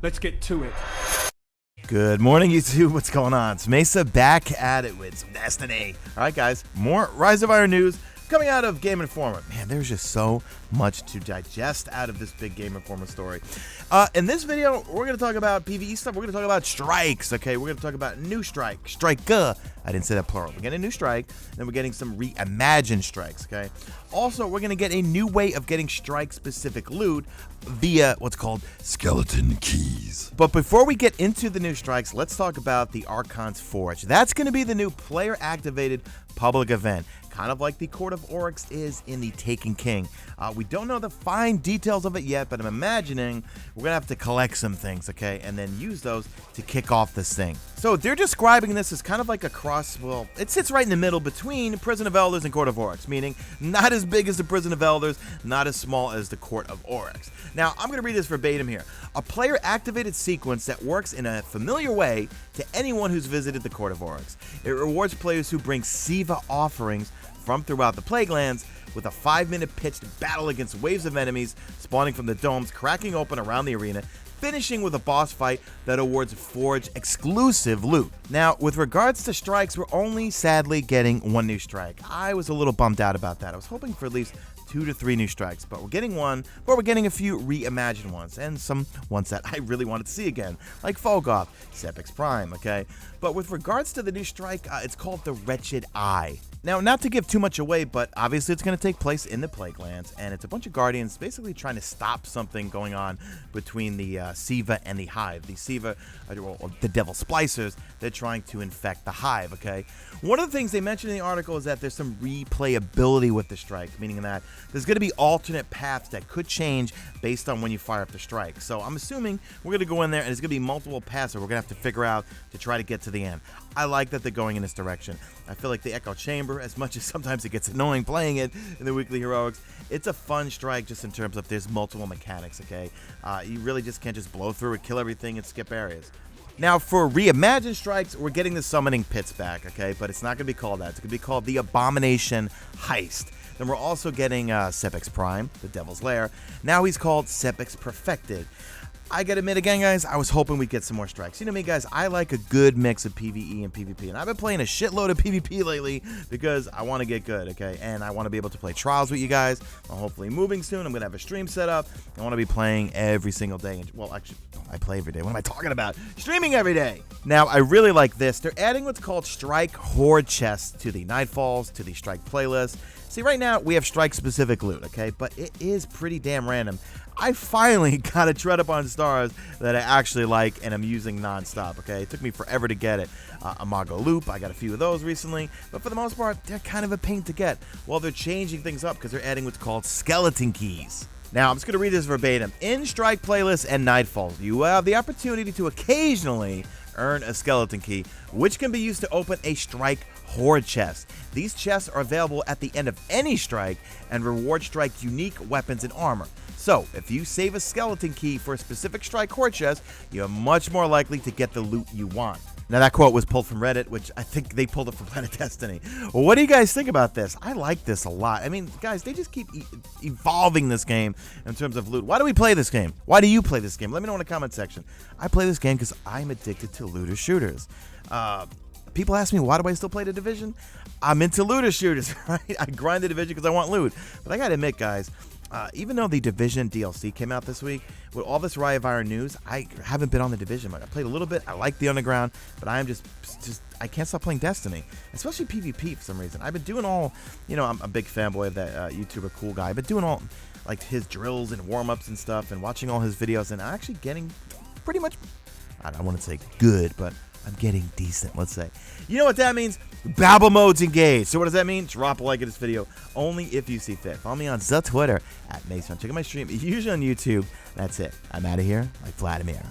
Let's get to it. Good morning, YouTube. What's going on? It's Mesa back at it with some Destiny. All right, guys, more Rise of Iron news coming out of Game Informer. Man, there's just so much to digest out of this big Game Informer story. In this video, we're going to talk about PvE stuff. We're going to talk about strikes, okay? We're going to talk about new strike. I didn't say that plural. We're getting a new strike, and then we're getting some reimagined strikes, okay? Also, we're going to get a new way of getting strike-specific loot via what's called skeleton keys. But before we get into the new strikes, let's talk about the Archon's Forge. That's going to be the new player-activated public event, kind of like the Court of Oryx is in the Taken King. We don't know the fine details of it yet, but I'm imagining we're going to have to collect some things, okay, and then use those to kick off this thing. So they're describing this as kind of like a cross, well, it sits right in the middle between Prison of Elders and Court of Oryx, meaning not as big as the Prison of Elders, not as small as the Court of Oryx. Now, I'm going to read this verbatim here. A player-activated sequence that works in a familiar way to anyone who's visited the Court of Oryx. It rewards players who bring Siva offerings from throughout the Plaguelands with a 5-minute pitched battle against waves of enemies spawning from the domes, cracking open around the arena, finishing with a boss fight that awards Forge exclusive loot. Now, with regards to strikes, we're only sadly getting one new strike. I was a little bummed out about that. I was hoping for at least 2 to 3 new strikes, but we're getting one, but we're getting a few reimagined ones, and some ones that I really wanted to see again, like Fogoth, Sepix Prime, okay? But with regards to the new strike, it's called the Wretched Eye. Now, not to give too much away, but obviously it's going to take place in the Plaguelands, and it's a bunch of Guardians basically trying to stop something going on between the Siva and the Hive. The Siva, or the Devil Splicers, they're trying to infect the Hive, okay? One of the things they mentioned in the article is that there's some replayability with the strike, meaning that there's going to be alternate paths that could change based on when you fire up the strike. So I'm assuming we're going to go in there and there's going to be multiple paths that we're going to have to figure out to try to get to the end. I like that they're going in this direction. I feel like the Echo Chamber, as much as sometimes it gets annoying playing it in the weekly heroics, it's a fun strike just in terms of there's multiple mechanics, okay? You really just can't just blow through it, kill everything, and skip areas. Now, for reimagined strikes, we're getting the summoning pits back, okay? But it's not going to be called that. It's going to be called the Abomination Heist. Then we're also getting Sepix Prime, the Devil's Lair. Now he's called Sepix Perfected. I gotta admit again, guys, I was hoping we'd get some more strikes. You know me, guys, I like a good mix of PvE and PvP, and I've been playing a shitload of PvP lately because I want to get good, okay? And I want to be able to play Trials with you guys. I'm hopefully moving soon. I'm gonna have a stream set up. I want to be playing every single day. Well, actually, I play every day. What am I talking about? Streaming every day. Now, I really like this. They're adding what's called Strike Hoard Chests to the Nightfalls, to the Strike playlist. See, right now, we have strike-specific loot, okay? But it is pretty damn random. I finally got a Tread Upon Stars that I actually like and I'm using non-stop, okay? It took me forever to get it. Imago Loop, I got a few of those recently, but for the most part, they're kind of a pain to get. Well, they're changing things up because they're adding what's called skeleton keys. Now, I'm just going to read this verbatim. In Strike Playlists and Nightfalls, you have the opportunity to occasionally earn a skeleton key, which can be used to open a Strike Hoard Chest. These chests are available at the end of any strike and reward strike unique weapons and armor. So, if you save a skeleton key for a specific strike hoard chest, you're much more likely to get the loot you want. Now, that quote was pulled from Reddit, which I think they pulled it from Planet Destiny. Well, what do you guys think about this? I like this a lot. I mean, guys, they just keep evolving this game in terms of loot. Why do we play this game? Why do you play this game? Let me know in the comment section. I play this game because I'm addicted to looter shooters. People ask me, why do I still play the Division? I'm into looter shooters, right? I grind the Division because I want loot. But I gotta admit, guys, even though the Division DLC came out this week, with all this Rise of Iron news, I haven't been on the Division much. I played a little bit. I like the Underground, but I am just I can't stop playing Destiny, especially PvP for some reason. I've been doing all, you know, I'm a big fanboy of that YouTuber Cool Guy. I've been doing all, like, his drills and warm-ups and stuff and watching all his videos, and I'm actually getting pretty much, I don't want to say good, but I'm getting decent, let's say. You know what that means? Babble mode's engaged. So what does that mean? Drop a like at this video, only if you see fit. Follow me on the Twitter at Mesa. Check out my stream, usually on YouTube. That's it. I'm out of here like Vladimir.